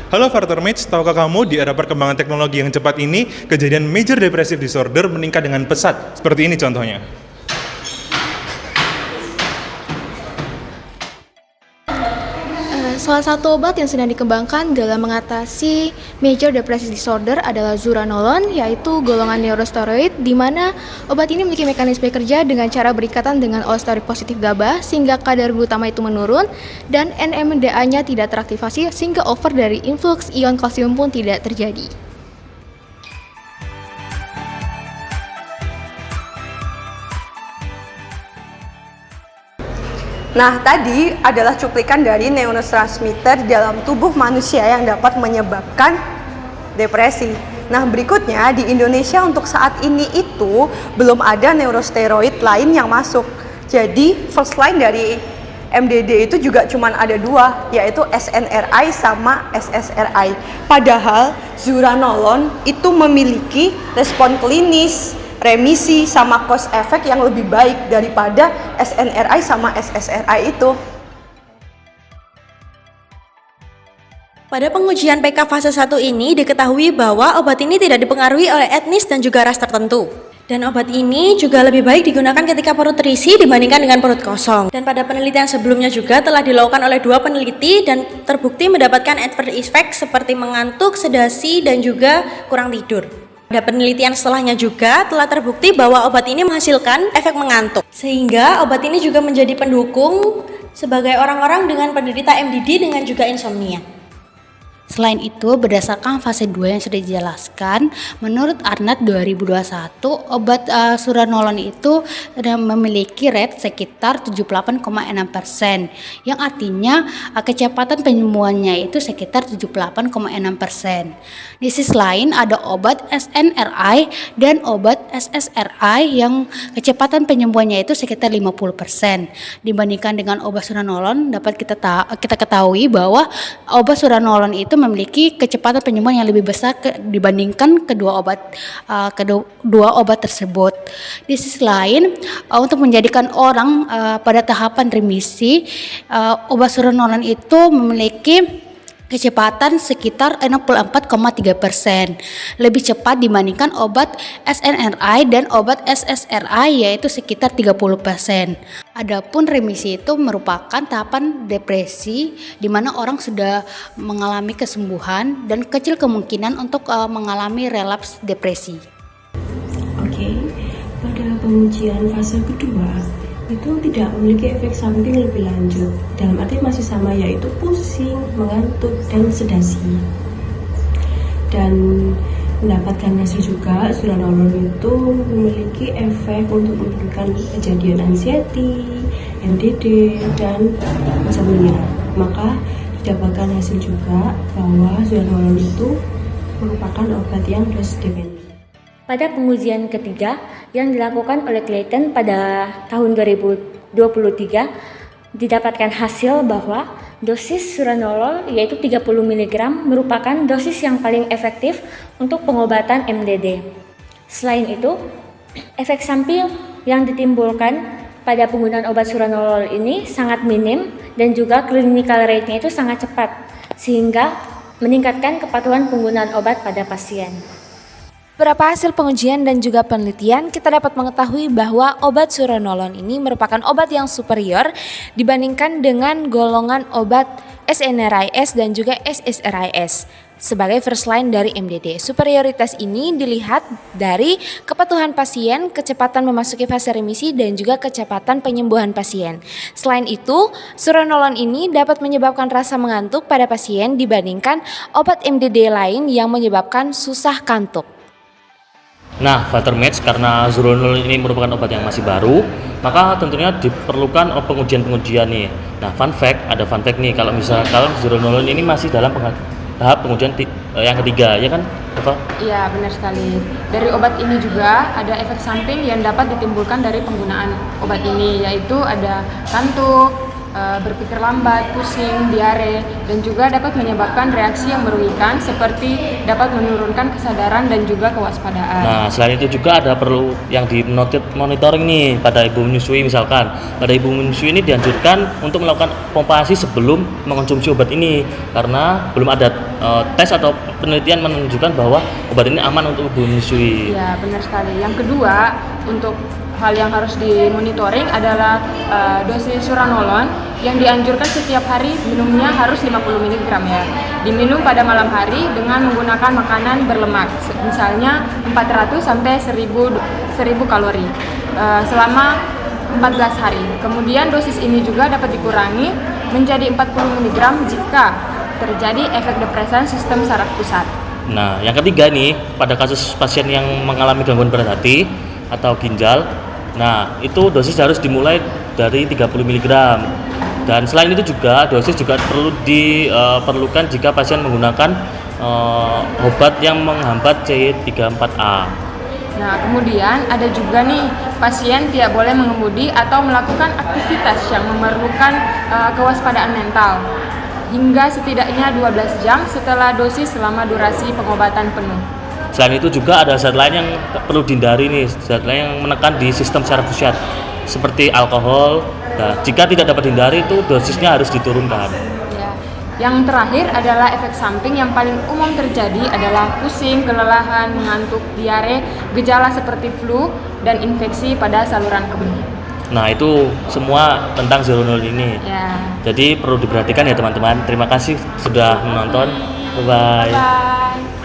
Halo Fartermates, tahukah kamu di era perkembangan teknologi yang cepat ini, kejadian major depressive disorder meningkat dengan pesat. Seperti ini contohnya. Salah satu obat yang sedang dikembangkan dalam mengatasi major depressive disorder adalah zuranolone, yaitu golongan neurosteroid, di mana obat ini memiliki mekanisme kerja dengan cara berikatan dengan aldosteroid positif GABA sehingga kadar glutama itu menurun dan NMDA-nya tidak teraktivasi sehingga over dari influx ion kalsium pun tidak terjadi. Nah, tadi adalah cuplikan dari neurotransmitter dalam tubuh manusia yang dapat menyebabkan depresi. Nah, berikutnya di Indonesia untuk saat ini itu belum ada neurosteroid lain yang masuk. Jadi, first line dari MDD itu juga cuma ada dua, yaitu SNRI sama SSRI. Padahal zuranolone itu memiliki respon klinis, remisi sama cause effect yang lebih baik daripada SNRI sama SSRI itu. Pada pengujian PK fase 1 ini diketahui bahwa obat ini tidak dipengaruhi oleh etnis dan juga ras tertentu. Dan obat ini juga lebih baik digunakan ketika perut terisi dibandingkan dengan perut kosong. Dan pada penelitian sebelumnya juga telah dilakukan oleh 2 peneliti dan terbukti mendapatkan adverse effect seperti mengantuk, sedasi, dan juga kurang tidur. Pada penelitian setelahnya juga telah terbukti bahwa obat ini menghasilkan efek mengantuk. Sehingga obat ini juga menjadi pendukung sebagai orang-orang dengan penderita MDD dengan juga insomnia. Selain itu, berdasarkan fase 2 yang sudah dijelaskan, menurut Arnett 2021, obat zuranolone itu memiliki rate sekitar 78,6%, yang artinya kecepatan penyembuhannya itu sekitar 78,6%. Di sisi lain, ada obat SNRI dan obat SSRI yang kecepatan penyembuhannya itu sekitar 50%. Dibandingkan dengan obat zuranolone, dapat kita ketahui bahwa obat zuranolone itu memiliki kecepatan penyembuhan yang lebih besar dibandingkan kedua obat tersebut. Di sisi lain, untuk menjadikan orang pada tahapan remisi, obat zuranolone itu memiliki kecepatan sekitar 64,3%, lebih cepat dibandingkan obat SNRI dan obat SSRI yaitu sekitar 30%. Adapun remisi itu merupakan tahapan depresi di mana orang sudah mengalami kesembuhan dan kecil kemungkinan untuk mengalami relapse depresi. Oke, pada pengujian fase kedua itu tidak memiliki efek samping lebih lanjut, dalam arti masih sama, yaitu pusing, mengantuk, dan sedasi. Dan mendapatkan hasil juga, zuranolone itu memiliki efek untuk menurunkan kejadian anxiety, MDD, dan insomnia. Maka didapatkan hasil juga bahwa zuranolone itu merupakan obat yang dose dependent. Pada pengujian ketiga yang dilakukan oleh Clayton pada tahun 2023 didapatkan hasil bahwa dosis zuranolone yaitu 30 mg merupakan dosis yang paling efektif untuk pengobatan MDD. Selain itu, efek samping yang ditimbulkan pada penggunaan obat zuranolone ini sangat minim dan juga clinical rate-nya itu sangat cepat sehingga meningkatkan kepatuhan penggunaan obat pada pasien. Beberapa hasil pengujian dan juga penelitian, kita dapat mengetahui bahwa obat zuranolone ini merupakan obat yang superior dibandingkan dengan golongan obat SNRIs dan juga SSRIs sebagai first line dari MDD. Superioritas ini dilihat dari kepatuhan pasien, kecepatan memasuki fase remisi, dan juga kecepatan penyembuhan pasien. Selain itu, zuranolone ini dapat menyebabkan rasa mengantuk pada pasien dibandingkan obat MDD lain yang menyebabkan susah kantuk. Nah, Fartermates, karena zuranolone ini merupakan obat yang masih baru, maka tentunya diperlukan pengujian-pengujian nih. Nah, ada fun fact nih, kalau zuranolone ini masih dalam tahap pengujian yang ketiga, ya kan, Eva? Iya, benar sekali. Dari obat ini juga ada efek samping yang dapat ditimbulkan dari penggunaan obat ini, yaitu ada kantuk, berpikir lambat, pusing, diare, dan juga dapat menyebabkan reaksi yang merugikan seperti dapat menurunkan kesadaran dan juga kewaspadaan. Nah, selain itu juga ada perlu yang monitoring nih pada ibu menyusui misalkan. Pada ibu menyusui ini dianjurkan untuk melakukan pompasi sebelum mengonsumsi obat ini karena belum ada tes atau penelitian menunjukkan bahwa obat ini aman untuk ibu menyusui. Ya, benar sekali. Yang kedua, untuk hal yang harus dimonitoring adalah dosis suranolon yang dianjurkan setiap hari minumnya harus 50 mg ya. Diminum pada malam hari dengan menggunakan makanan berlemak, misalnya 400 sampai 1000 kalori selama 14 hari. Kemudian dosis ini juga dapat dikurangi menjadi 40 mg jika terjadi efek depresan sistem saraf pusat. Nah, yang ketiga nih, pada kasus pasien yang mengalami gangguan berat hati atau ginjal, nah itu dosis harus dimulai dari 30 mg. Dan selain itu juga dosis juga perlu diperlukan jika pasien menggunakan obat yang menghambat C34A. Nah, kemudian ada juga nih pasien tidak boleh mengemudi atau melakukan aktivitas yang memerlukan kewaspadaan mental hingga setidaknya 12 jam setelah dosis selama durasi pengobatan penuh. Selain itu juga ada zat lain yang perlu dihindari nih, zat lain yang menekan di sistem saraf pusat seperti alkohol. Nah, jika tidak dapat dihindari itu dosisnya harus diturunkan. Ya. Yang terakhir adalah efek samping yang paling umum terjadi adalah pusing, kelelahan, mengantuk, diare, gejala seperti flu dan infeksi pada saluran kemih. Nah, itu semua tentang Zeronol ini. Ya. Jadi perlu diperhatikan ya teman-teman. Terima kasih sudah menonton. Bye-bye. Bye.